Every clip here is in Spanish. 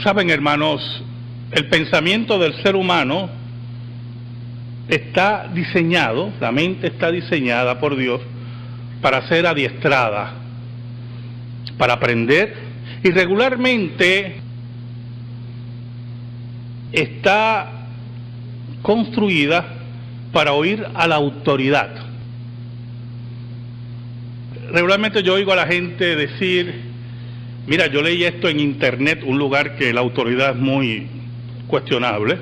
Saben, hermanos, el pensamiento del ser humano está diseñado, la mente está diseñada por Dios para ser adiestrada, para aprender, y regularmente está construida para oír a la autoridad. Regularmente yo oigo a la gente decir: mira, yo leí esto en internet, un lugar que la autoridad es muy cuestionable,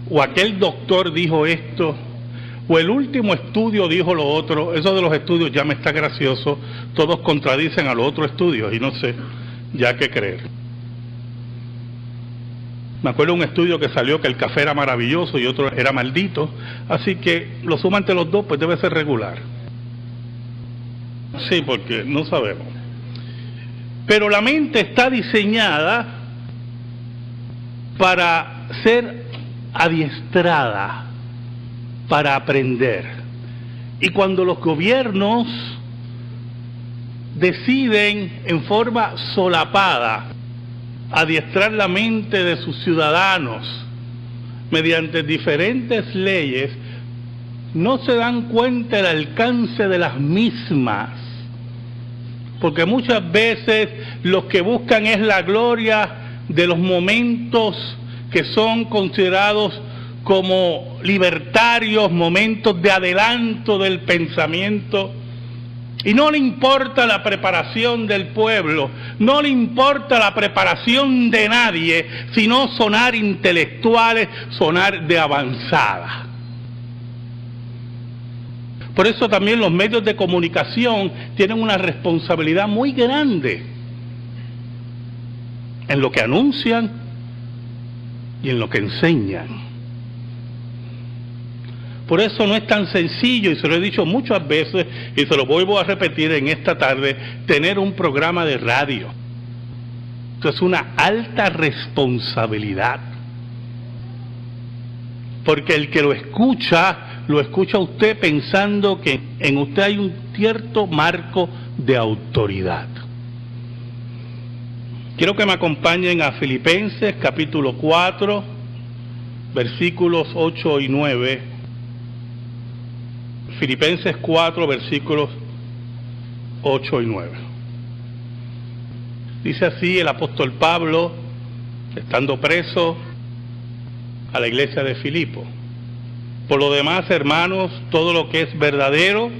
o aquel doctor dijo esto, o el último estudio dijo lo otro. Eso de los estudios ya me está gracioso, todos contradicen a los otros estudios y no sé ya qué creer. Me acuerdo de un estudio que salió que el café era maravilloso y otro era maldito, así que lo suma entre los dos, pues debe ser regular. Sí, porque no sabemos. Pero la mente está diseñada para ser adiestrada, para aprender. Y cuando los gobiernos deciden en forma solapada adiestrar la mente de sus ciudadanos mediante diferentes leyes, no se dan cuenta del alcance de las mismas, porque muchas veces lo que buscan es la gloria de los momentos que son considerados como libertarios, momentos de adelanto del pensamiento, y no le importa la preparación del pueblo, no le importa la preparación de nadie, sino sonar intelectuales, sonar de avanzada. Por eso también los medios de comunicación tienen una responsabilidad muy grande en lo que anuncian y en lo que enseñan. Por eso no es tan sencillo, y se lo he dicho muchas veces, y se lo vuelvo a repetir en esta tarde, tener un programa de radio. Esto es una alta responsabilidad. Porque el que lo escucha usted pensando que en usted hay un cierto marco de autoridad. Quiero que me acompañen a Filipenses capítulo 4, versículos 8 y 9. Filipenses 4, versículos 8 y 9. Dice así el apóstol Pablo, estando preso, a la iglesia de Filipo: por lo demás, hermanos, todo lo que es verdadero,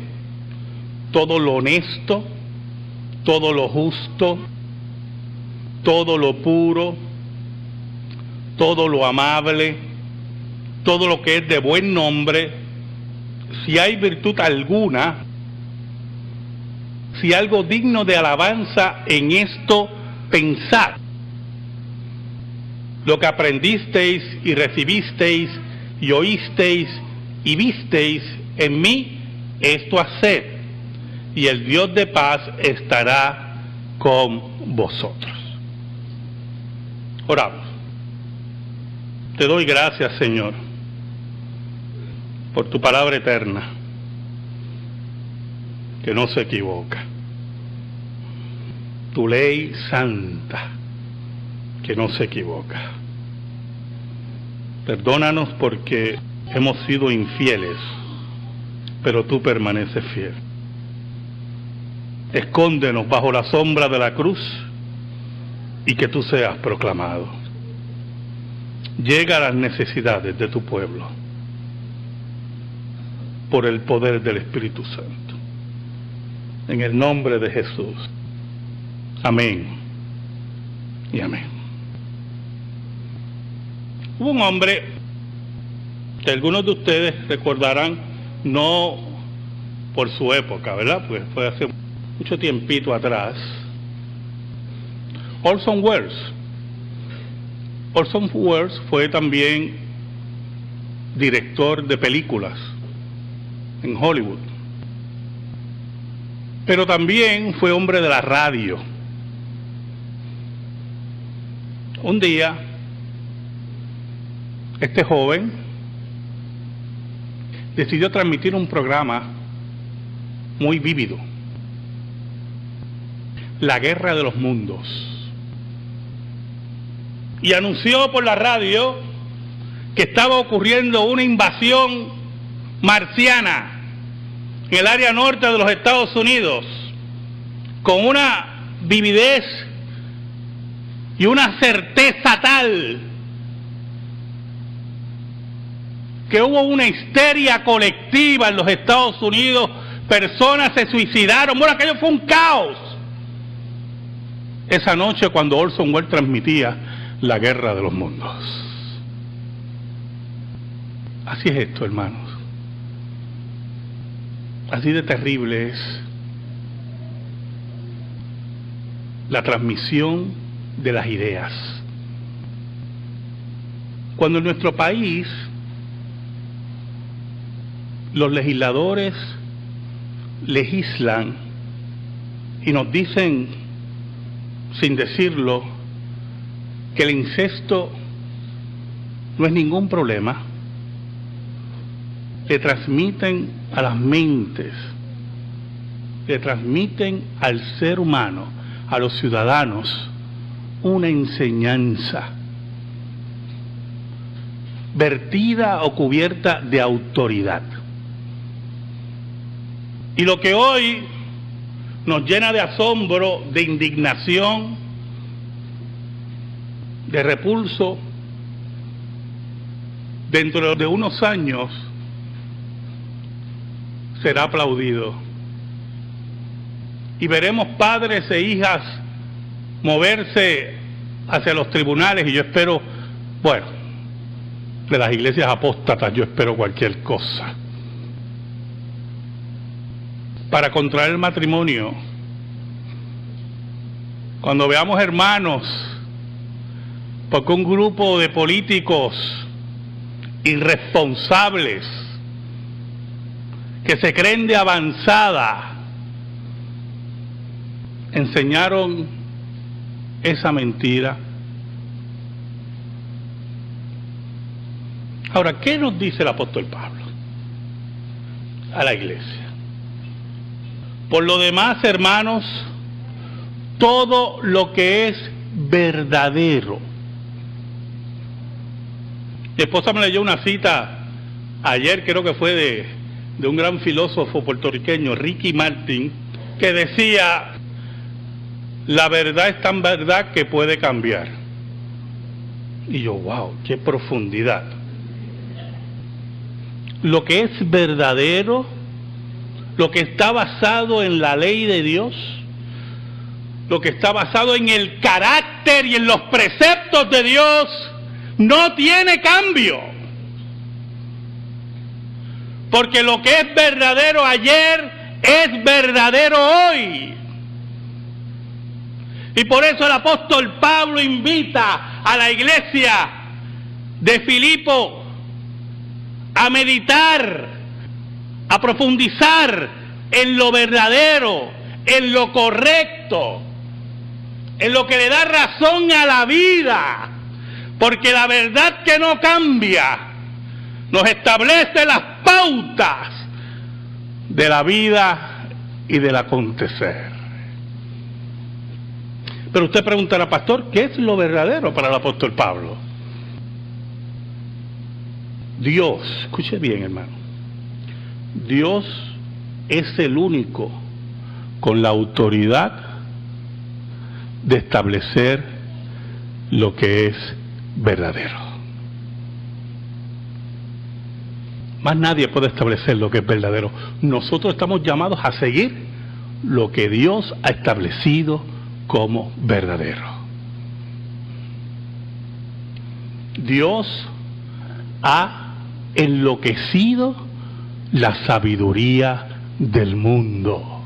todo lo honesto, todo lo justo, todo lo puro, todo lo amable, todo lo que es de buen nombre, si hay virtud alguna, si algo digno de alabanza, en esto pensad. Lo que aprendisteis y recibisteis y oísteis y visteis en mí, esto haced, y el Dios de paz estará con vosotros. Oramos. Te doy gracias, Señor, por tu palabra eterna, que no se equivoca, tu ley santa, que no se equivoca. Perdónanos porque hemos sido infieles, pero tú permaneces fiel. Escóndenos bajo la sombra de la cruz y que tú seas proclamado. Llega a las necesidades de tu pueblo por el poder del Espíritu Santo. En el nombre de Jesús. Amén y amén. Hubo un hombre que algunos de ustedes recordarán, no por su época, ¿verdad? Pues fue hace mucho tiempito atrás. Orson Welles. Orson Welles fue también director de películas en Hollywood, pero también fue hombre de la radio. Un día, este joven decidió transmitir un programa muy vívido: La Guerra de los Mundos. y anunció por la radio que estaba ocurriendo una invasión marciana en el área norte de los Estados Unidos, con una vividez y una certeza tal que hubo una histeria colectiva en los Estados Unidos, personas se suicidaron, bueno, aquello fue un caos. Esa noche cuando Orson Welles transmitía La Guerra de los Mundos. Así es esto, hermanos. Así de terrible es la transmisión de las ideas. Cuando en nuestro país los legisladores legislan y nos dicen, sin decirlo, que el incesto no es ningún problema, le transmiten a las mentes, le transmiten al ser humano, a los ciudadanos, una enseñanza vertida o cubierta de autoridad. Y lo que hoy nos llena de asombro, de indignación, de repulso, dentro de unos años será aplaudido. Y veremos padres e hijas moverse hacia los tribunales, y yo espero, bueno, de las iglesias apóstatas yo espero cualquier cosa, para contraer el matrimonio. Cuando veamos hermanos, porque un grupo de políticos irresponsables que se creen de avanzada enseñaron esa mentira. Ahora, ¿qué nos dice el apóstol Pablo a la iglesia? Por lo demás, hermanos, todo lo que es verdadero. Mi esposa me leyó una cita ayer, creo que fue de un gran filósofo puertorriqueño, Ricky Martin, que decía: la verdad es tan verdad que puede cambiar. Y yo, wow, qué profundidad. Lo que es verdadero, lo que está basado en la ley de Dios, lo que está basado en el carácter y en los preceptos de Dios, no tiene cambio. Porque lo que es verdadero ayer es verdadero hoy. Y por eso el apóstol Pablo invita a la iglesia de Filipo a meditar, a profundizar en lo verdadero, en lo correcto, en lo que le da razón a la vida, porque la verdad que no cambia nos establece las pautas de la vida y del acontecer. Pero usted preguntará, pastor, ¿qué es lo verdadero para el apóstol Pablo? Dios, escuche bien, hermano, Dios es el único con la autoridad de establecer lo que es verdadero. Más nadie puede establecer lo que es verdadero. Nosotros estamos llamados a seguir lo que Dios ha establecido como verdadero. Dios ha enloquecido la sabiduría del mundo.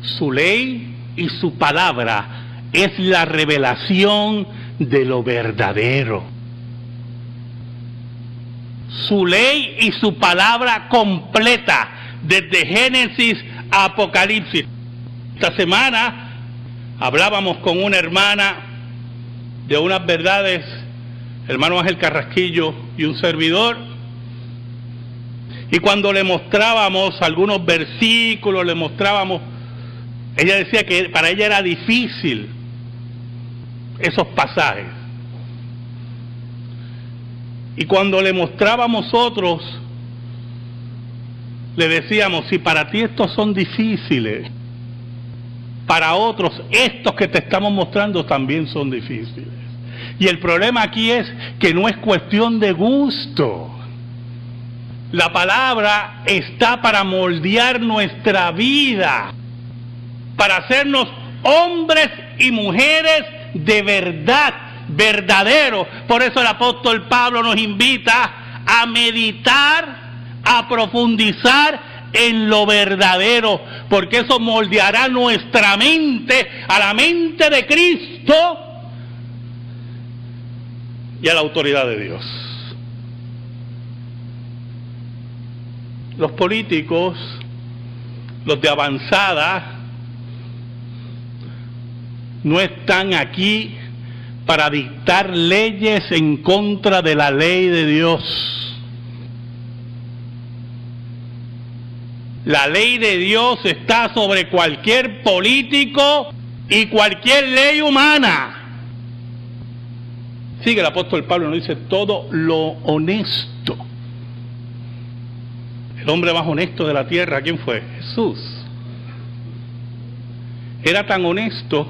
Su ley y su palabra es la revelación de lo verdadero. Su ley y su palabra completa, desde Génesis a Apocalipsis. Esta semana hablábamos con una hermana de unas verdades, hermano Ángel Carrasquillo y un servidor, y cuando le mostrábamos algunos versículos, le mostrábamos, ella decía que para ella era difícil esos pasajes. Y cuando le mostrábamos otros, le decíamos, si para ti estos son difíciles, para otros estos que te estamos mostrando también son difíciles. Y el problema aquí es que no es cuestión de gusto. La palabra está para moldear nuestra vida, para hacernos hombres y mujeres de verdad, verdaderos. Por eso el apóstol Pablo nos invita a meditar, a profundizar en lo verdadero, porque eso moldeará nuestra mente a la mente de Cristo y a la autoridad de Dios. Los políticos, los de avanzada, no están aquí para dictar leyes en contra de la ley de Dios. La ley de Dios está sobre cualquier político y cualquier ley humana. Sigue el apóstol Pablo, nos dice todo lo honesto. El hombre más honesto de la tierra, ¿quién fue? Jesús. Era tan honesto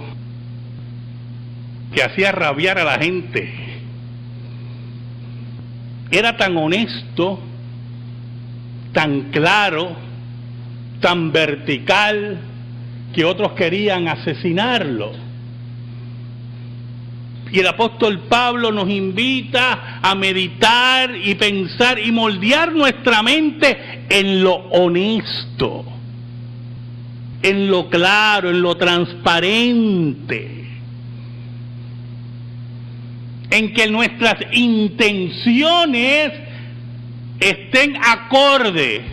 que hacía rabiar a la gente. Era tan honesto, tan claro, tan vertical, que otros querían asesinarlo. Y el apóstol Pablo nos invita a meditar y pensar y moldear nuestra mente en lo honesto, en lo claro, en lo transparente, en que nuestras intenciones estén acorde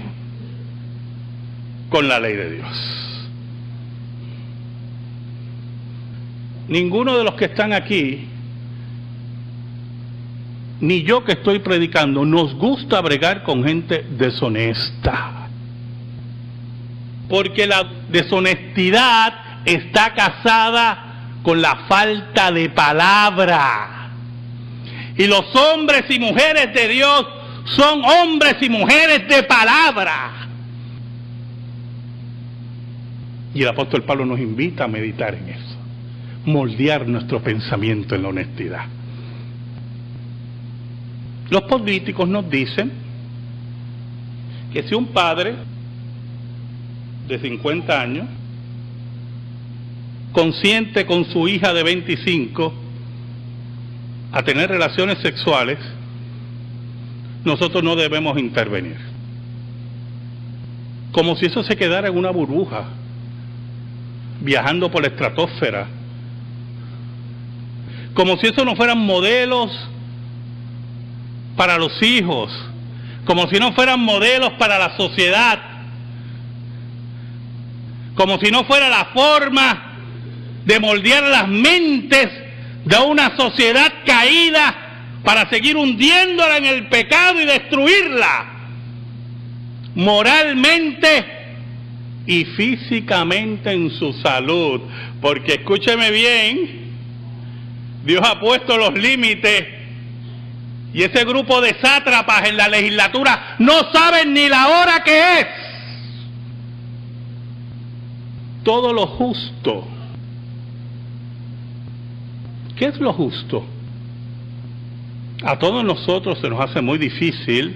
con la ley de Dios. Ninguno de los que están aquí, ni yo que estoy predicando, nos gusta bregar con gente deshonesta. Porque la deshonestidad está casada con la falta de palabra. Y los hombres y mujeres de Dios son hombres y mujeres de palabra. Y el apóstol Pablo nos invita a meditar en eso. Moldear nuestro pensamiento en la honestidad. Los políticos nos dicen que si un padre de 50 años consiente con su hija de 25 a tener relaciones sexuales, nosotros no debemos intervenir. Como si eso se quedara en una burbuja, viajando por la estratosfera. Como si eso no fueran modelos para los hijos, como si no fueran modelos para la sociedad, como si no fuera la forma de moldear las mentes de una sociedad caída para seguir hundiéndola en el pecado y destruirla moralmente y físicamente en su salud. Porque escúcheme bien, Dios ha puesto los límites y ese grupo de sátrapas en la legislatura no saben ni la hora que es. Todo lo justo. ¿Qué es lo justo? A todos nosotros se nos hace muy difícil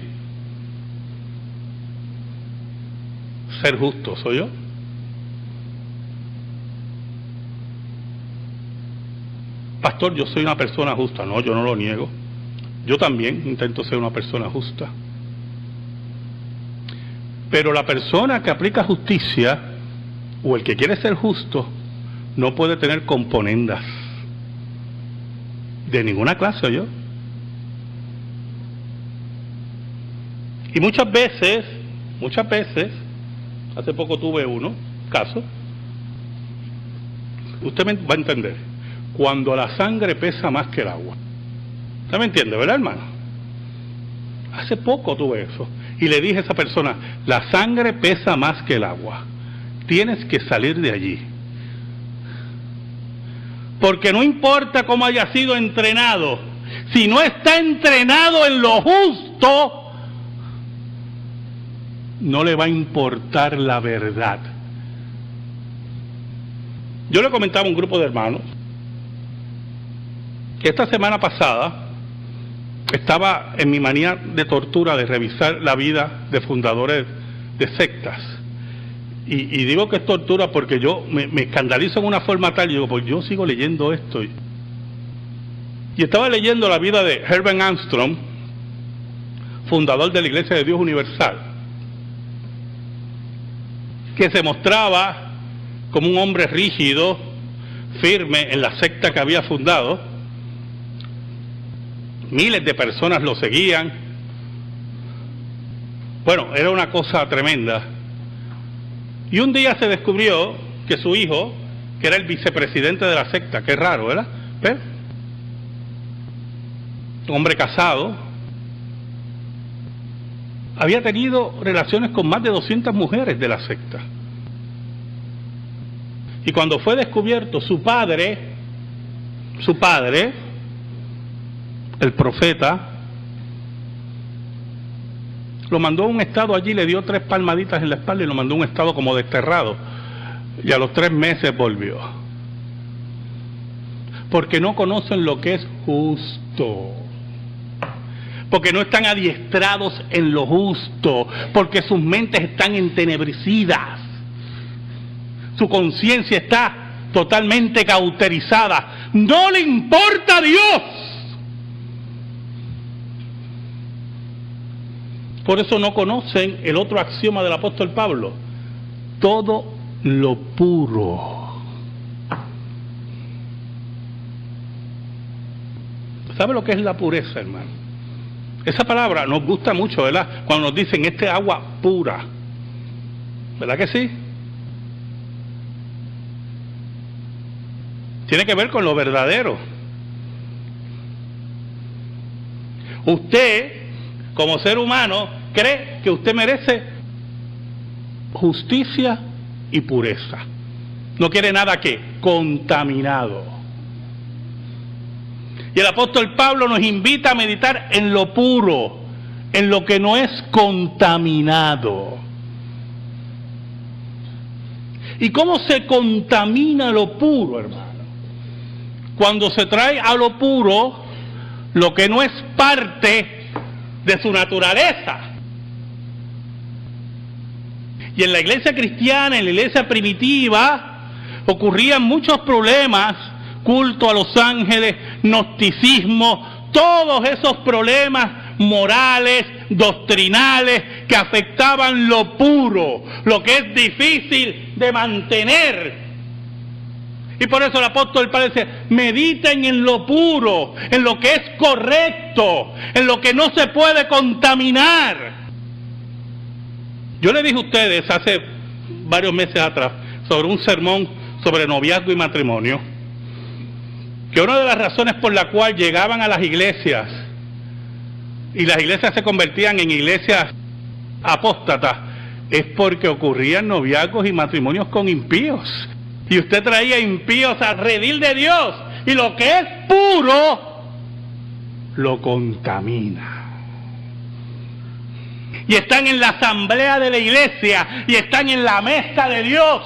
ser justos, ¿soy yo? Pastor, yo soy una persona justa. No, yo no lo niego. Yo también intento ser una persona justa. Pero la persona que aplica justicia, o el que quiere ser justo, no puede tener componendas de ninguna clase, ¿oyó? Y muchas veces, hace poco tuve caso, usted me va a entender, cuando la sangre pesa más que el agua. ¿Usted me entiende, verdad, hermano? Hace poco tuve eso. Y le dije a esa persona, la sangre pesa más que el agua. Tienes que salir de allí. Porque no importa cómo haya sido entrenado, si no está entrenado en lo justo, no le va a importar la verdad. Yo le comentaba a un grupo de hermanos que esta semana pasada estaba en mi manía de tortura de revisar la vida de fundadores de sectas. Y digo que es tortura porque yo me escandalizo en una forma tal, y digo, pues yo sigo leyendo esto. Y estaba leyendo la vida de Herbert Armstrong, fundador de la Iglesia de Dios Universal, que se mostraba como un hombre rígido, firme en la secta que había fundado. Miles de personas lo seguían. Bueno, era una cosa tremenda. Y un día se descubrió que su hijo, que era el vicepresidente de la secta, que es raro, ¿verdad? Pero, un hombre casado, había tenido relaciones con más de 200 mujeres de la secta. Y cuando fue descubierto, su padre, el profeta, lo mandó a un estado allí, le dio 3 palmaditas en la espalda y lo mandó a un estado como desterrado. Y a los 3 meses volvió. Porque no conocen lo que es justo. Porque no están adiestrados en lo justo. Porque sus mentes están entenebrecidas. Su conciencia está totalmente cauterizada. No le importa a Dios. Por eso no conocen el otro axioma del apóstol Pablo: todo lo puro. ¿Sabe lo que es la pureza, hermano? Esa palabra nos gusta mucho, ¿verdad? Cuando nos dicen, este agua pura. ¿Verdad que sí? Tiene que ver con lo verdadero. Usted, como ser humano, cree que usted merece justicia y pureza. No quiere nada que contaminado. Y el apóstol Pablo nos invita a meditar en lo puro, en lo que no es contaminado. ¿Y cómo se contamina lo puro, hermano? Cuando se trae a lo puro lo que no es parte de su naturaleza. Y en la iglesia cristiana, en la iglesia primitiva, ocurrían muchos problemas: culto a los ángeles, gnosticismo, todos esos problemas morales, doctrinales, que afectaban lo puro, lo que es difícil de mantener. Y por eso el apóstol Pablo dice, mediten en lo puro, en lo que es correcto, en lo que no se puede contaminar. Yo le dije a ustedes hace varios meses atrás, sobre un sermón sobre noviazgo y matrimonio, que una de las razones por la cual llegaban a las iglesias, y las iglesias se convertían en iglesias apóstatas, es porque ocurrían noviazgos y matrimonios con impíos. Y usted traía impíos al redil de Dios, y lo que es puro lo contamina. Y están en la asamblea de la iglesia, y están en la mesa de Dios,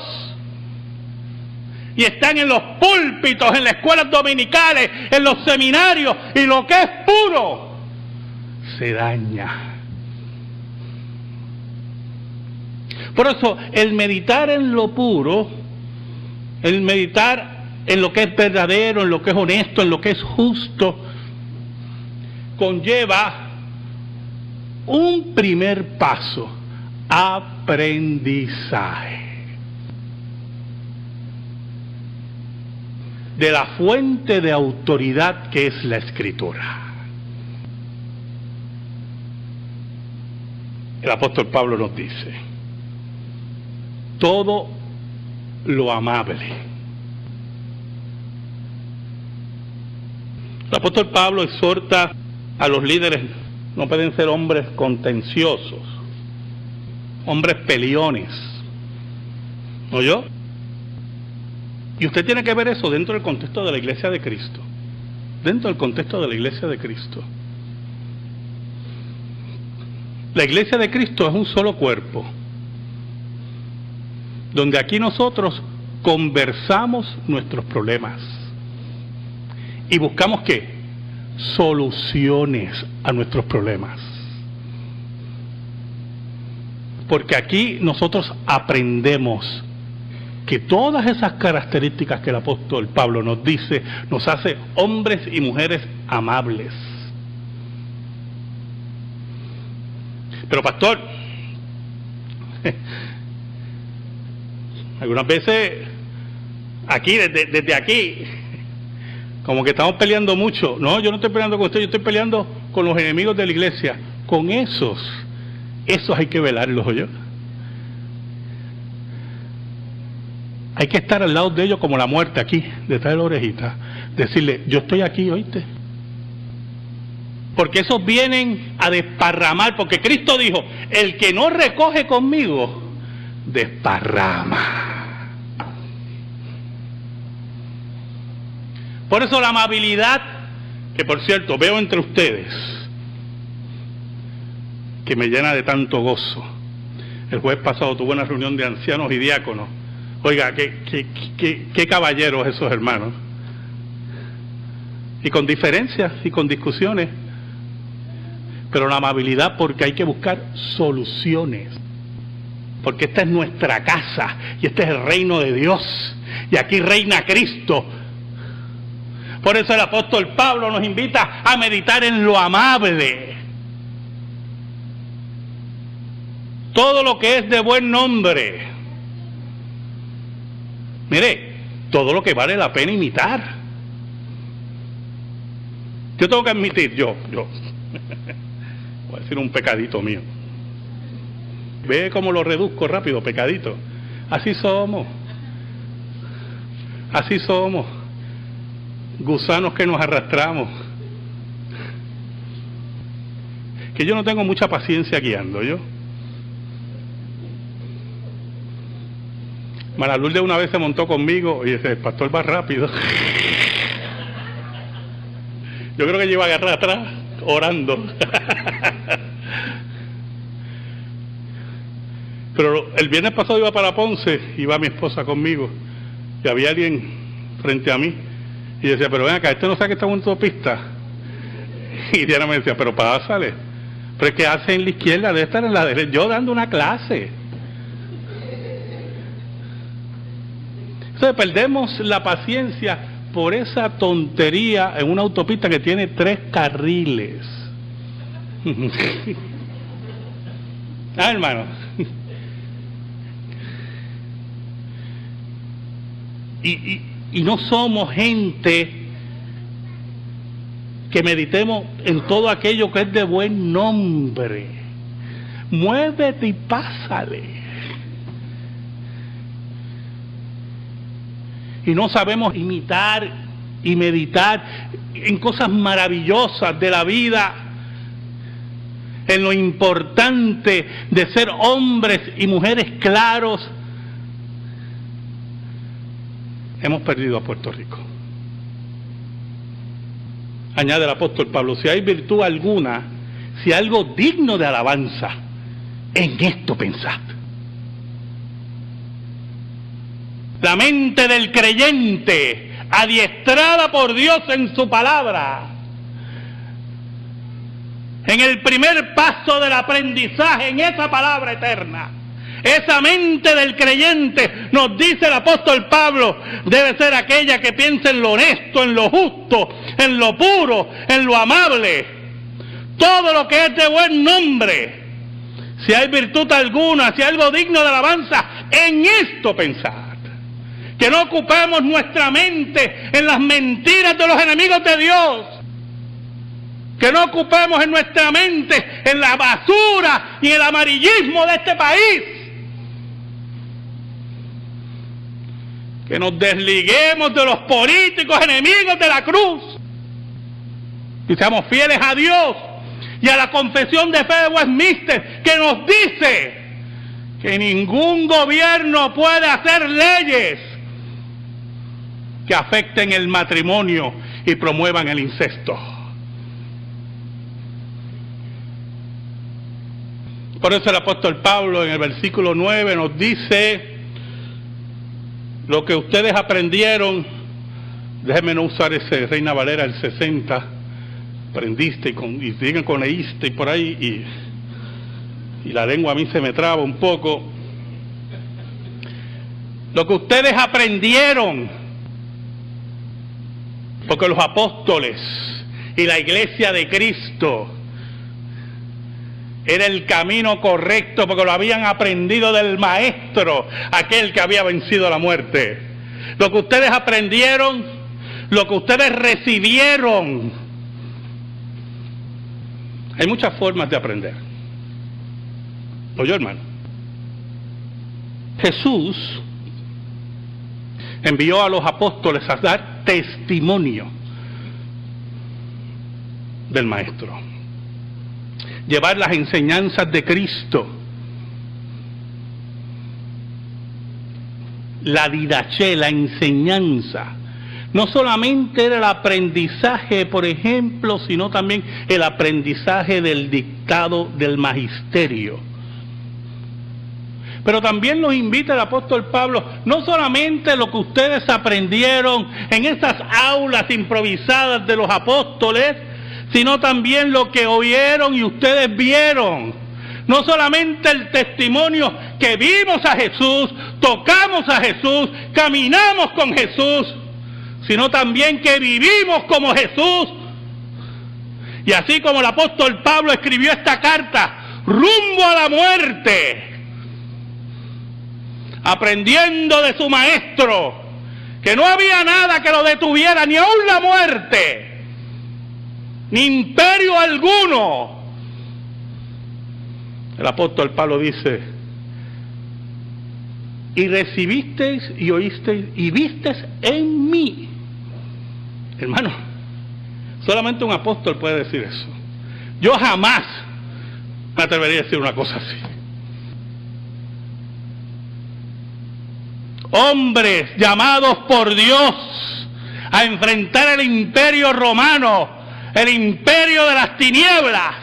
y están en los púlpitos, en las escuelas dominicales, en los seminarios, y lo que es puro se daña. Por eso el meditar en lo puro, el meditar en lo que es verdadero, en lo que es honesto, en lo que es justo, conlleva un primer paso: aprendizaje de la fuente de autoridad que es la Escritura. El apóstol Pablo nos dice, todo lo amable. El apóstol Pablo exhorta a los líderes: no pueden ser hombres contenciosos, hombres peleones. ¿No yo? Y usted tiene que ver eso dentro del contexto de la iglesia de Cristo. Dentro del contexto de la iglesia de Cristo. La iglesia de Cristo es un solo cuerpo, donde aquí nosotros conversamos nuestros problemas y buscamos ¿qué? Soluciones a nuestros problemas. Porque aquí nosotros aprendemos que todas esas características que el apóstol Pablo nos dice, nos hace hombres y mujeres amables. Pero pastor, algunas veces aquí, desde aquí, como que estamos peleando mucho. No, yo no estoy peleando con usted, yo estoy peleando con los enemigos de la iglesia. Con esos hay que velarlos, ¿oyó? Hay que estar al lado de ellos como la muerte aquí, detrás de la orejita. Decirle, yo estoy aquí, ¿oíste? Porque esos vienen a desparramar, porque Cristo dijo, el que no recoge conmigo, desparrama. Por eso la amabilidad, que por cierto veo entre ustedes, que me llena de tanto gozo. El jueves pasado tuve una reunión de ancianos y diáconos. Oiga, qué caballeros esos hermanos. Y con diferencias y con discusiones. Pero la amabilidad, porque hay que buscar soluciones. Porque esta es nuestra casa y este es el reino de Dios. Y aquí reina Cristo. Por eso el apóstol Pablo nos invita a meditar en lo amable. Todo lo que es de buen nombre. Mire, todo lo que vale la pena imitar. Yo tengo que admitir, yo voy a decir un pecadito mío. Ve cómo lo reduzco rápido, pecadito. Así somos. Así somos. Gusanos que nos arrastramos. Que yo no tengo mucha paciencia guiando, yo. Mara Lourdes una vez se montó conmigo y dice, el pastor va rápido. Yo creo que yo iba a agarrar atrás, orando. Pero el viernes pasado iba para Ponce, iba mi esposa conmigo, y había alguien frente a mí, y decía, pero ven acá, ¿este no sabe que está en una autopista? Y Diana me decía, pero pásale. Pero es que hace en la izquierda, debe estar en la derecha, yo dando una clase. Entonces perdemos la paciencia por esa tontería en una autopista que tiene 3 carriles. Hermano. Y no somos gente que meditemos en todo aquello que es de buen nombre. Muévete y pásale. Y no sabemos imitar y meditar en cosas maravillosas de la vida, en lo importante de ser hombres y mujeres claros. Hemos perdido a Puerto Rico. Añade el apóstol Pablo, si hay virtud alguna, si hay algo digno de alabanza, en esto pensad. La mente del creyente, adiestrada por Dios en su palabra, en el primer paso del aprendizaje en esa palabra eterna, esa mente del creyente, nos dice el apóstol Pablo, debe ser aquella que piensa en lo honesto, en lo justo, en lo puro, en lo amable, todo lo que es de buen nombre. Si hay virtud alguna, si hay algo digno de alabanza, en esto pensad. Que no ocupemos nuestra mente en las mentiras de los enemigos de Dios. Que no ocupemos en nuestra mente en la basura y el amarillismo de este país. Que nos desliguemos de los políticos enemigos de la cruz. Y seamos fieles a Dios y a la confesión de fe de Westminster, que nos dice que ningún gobierno puede hacer leyes que afecten el matrimonio y promuevan el incesto. Por eso el apóstol Pablo en el versículo 9 nos dice: lo que ustedes aprendieron, déjenme no usar ese Reina Valera el 60, aprendiste y digan con leíste y por ahí, y la lengua a mí se me traba un poco. Lo que ustedes aprendieron, porque los apóstoles y la iglesia de Cristo era el camino correcto, porque lo habían aprendido del Maestro, aquel que había vencido la muerte. Lo que ustedes aprendieron, lo que ustedes recibieron. Hay muchas formas de aprender. Oye, hermano, Jesús envió a los apóstoles a dar testimonio del Maestro, llevar las enseñanzas de Cristo, la didaché, la enseñanza. No solamente era el aprendizaje, por ejemplo, sino también el aprendizaje del dictado del magisterio. Pero también nos invita el apóstol Pablo, no solamente lo que ustedes aprendieron en esas aulas improvisadas de los apóstoles, sino también lo que oyeron y ustedes vieron. No solamente el testimonio que vimos a Jesús, tocamos a Jesús, caminamos con Jesús, sino también que vivimos como Jesús. Y así como el apóstol Pablo escribió esta carta rumbo a la muerte, aprendiendo de su maestro, que no había nada que lo detuviera, ni aun la muerte, ni imperio alguno. El apóstol Pablo dice: y recibisteis y oísteis y visteis en mí. Hermano, solamente un apóstol puede decir eso. Yo jamás me atrevería a decir una cosa así. Hombres llamados por Dios a enfrentar el imperio romano, el imperio de las tinieblas,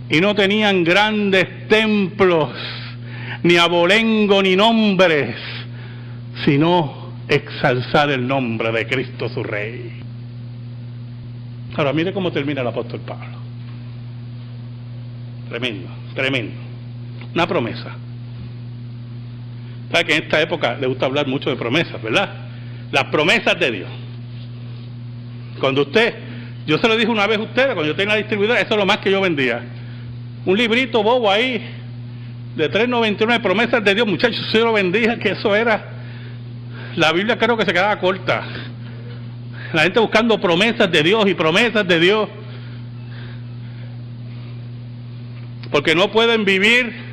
y no tenían grandes templos, ni abolengo, ni nombres, sino exalzar el nombre de Cristo su Rey. Ahora mire cómo termina el apóstol Pablo. Tremendo, tremendo. Una promesa. ¿Sabe que en esta época le gusta hablar mucho de promesas, verdad? Las promesas de Dios. Cuando usted, yo se lo dije una vez a ustedes, cuando yo tenía la distribuidora, eso es lo más que yo vendía. Un librito bobo ahí, de $3.99, promesas de Dios. Muchachos, yo lo vendía, que eso era. La Biblia creo que se quedaba corta. La gente buscando promesas de Dios y promesas de Dios. Porque no pueden vivir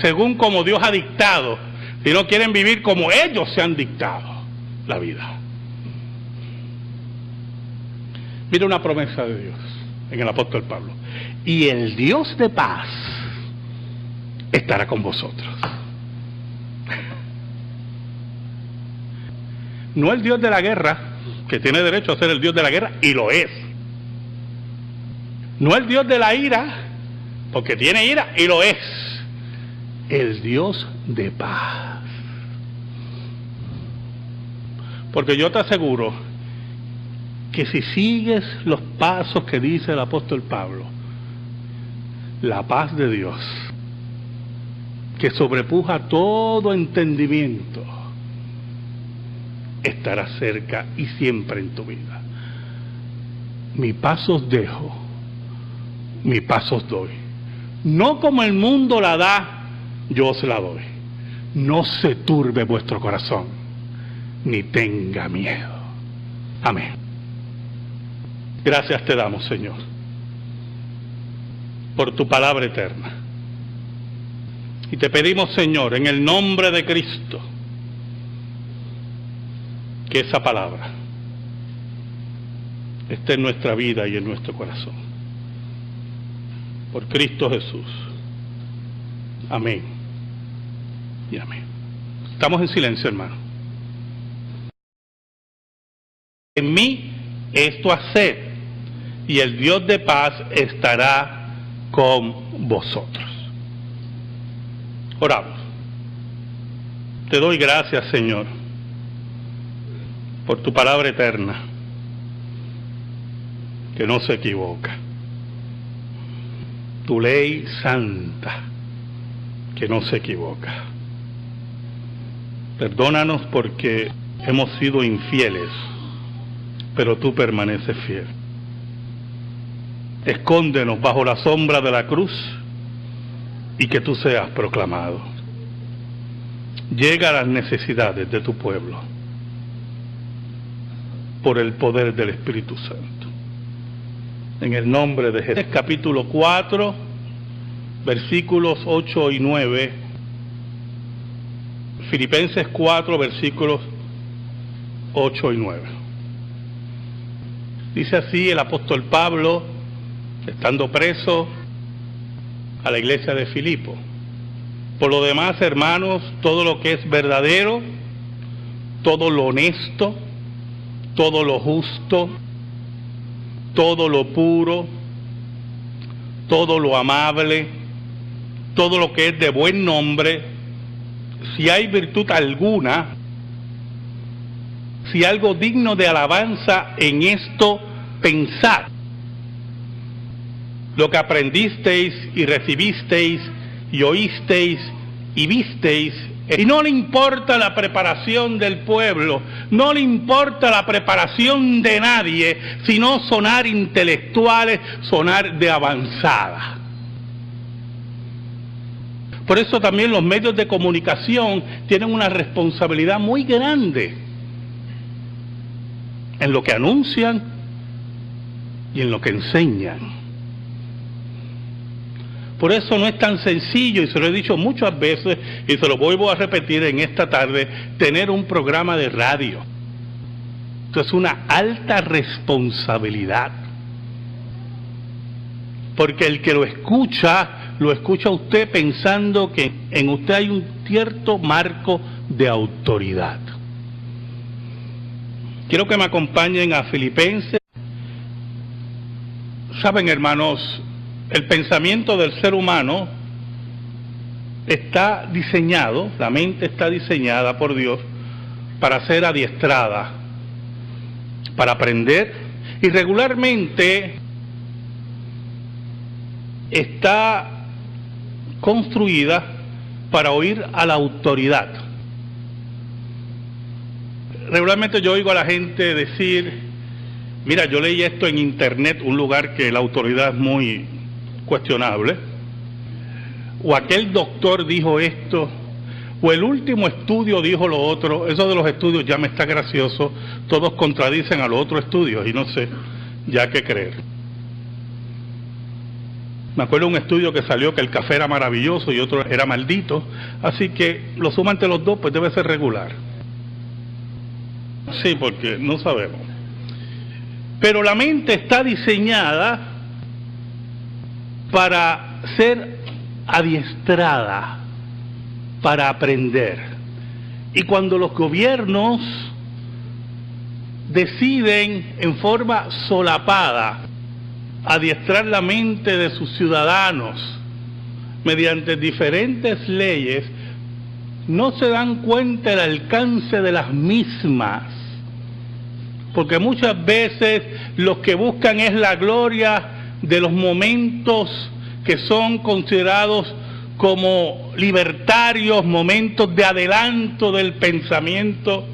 según como Dios ha dictado, sino quieren vivir como ellos se han dictado la vida. Mira una promesa de Dios en el apóstol Pablo: y el Dios de paz estará con vosotros. No el Dios de la guerra, que tiene derecho a ser el Dios de la guerra, y lo es. No el Dios de la ira, porque tiene ira, y lo es. El Dios de paz. Porque yo te aseguro que si sigues los pasos que dice el apóstol Pablo, la paz de Dios, que sobrepuja todo entendimiento, estará cerca y siempre en tu vida. Mi paz os dejo, mi paz os doy. No como el mundo la da, yo os la doy. No se turbe vuestro corazón, ni tenga miedo. Amén. Gracias te damos, Señor, por tu palabra eterna. Y te pedimos, Señor, en el nombre de Cristo, que esa palabra esté en nuestra vida y en nuestro corazón. Por Cristo Jesús. Amén y amén. Estamos en silencio, hermano. En mí esto haced, y el Dios de paz estará con vosotros. Oramos. Te doy gracias, Señor, por tu palabra eterna, que no se equivoca. Tu ley santa, que no se equivoca. Perdónanos porque hemos sido infieles, pero tú permaneces fiel. Escóndenos bajo la sombra de la cruz y que tú seas proclamado. Llega a las necesidades de tu pueblo por el poder del Espíritu Santo. En el nombre de Jesús. Capítulo 4, versículos 8 y 9. Filipenses 4, versículos 8 y 9. Dice así el apóstol Pablo, estando preso, a la iglesia de Filipo: por lo demás, hermanos, todo lo que es verdadero, todo lo honesto, todo lo justo, todo lo puro, todo lo amable, todo lo que es de buen nombre, si hay virtud alguna, si algo digno de alabanza, en esto pensad. Lo que aprendisteis y recibisteis y oísteis y visteis, y no le importa la preparación del pueblo, no le importa la preparación de nadie, sino sonar intelectuales, sonar de avanzada. Por eso también los medios de comunicación tienen una responsabilidad muy grande en lo que anuncian y en lo que enseñan. Por eso no es tan sencillo, y se lo he dicho muchas veces, y se lo vuelvo a repetir en esta tarde, tener un programa de radio. Esto es una alta responsabilidad. Porque el que lo escucha usted pensando que en usted hay un cierto marco de autoridad. Quiero que me acompañen a Filipenses. Saben, hermanos, el pensamiento del ser humano está diseñado, la mente está diseñada por Dios para ser adiestrada, para aprender, y regularmente está construida para oír a la autoridad. Regularmente yo oigo a la gente decir: mira, yo leí esto en internet, un lugar que la autoridad es muy cuestionable, o aquel doctor dijo esto, o el último estudio dijo lo otro. Eso de los estudios ya me está gracioso, todos contradicen a los otros estudios y no sé ya qué creer. Me acuerdo de un estudio que salió que el café era maravilloso y otro era maldito, así que lo suma entre los dos, pues debe ser regular. Sí, porque no sabemos. Pero la mente está diseñada para ser adiestrada, para aprender. Y cuando los gobiernos deciden en forma solapada adiestrar la mente de sus ciudadanos mediante diferentes leyes, no se dan cuenta del alcance de las mismas, porque muchas veces los que buscan es la gloria de los momentos que son considerados como libertarios, momentos de adelanto del pensamiento,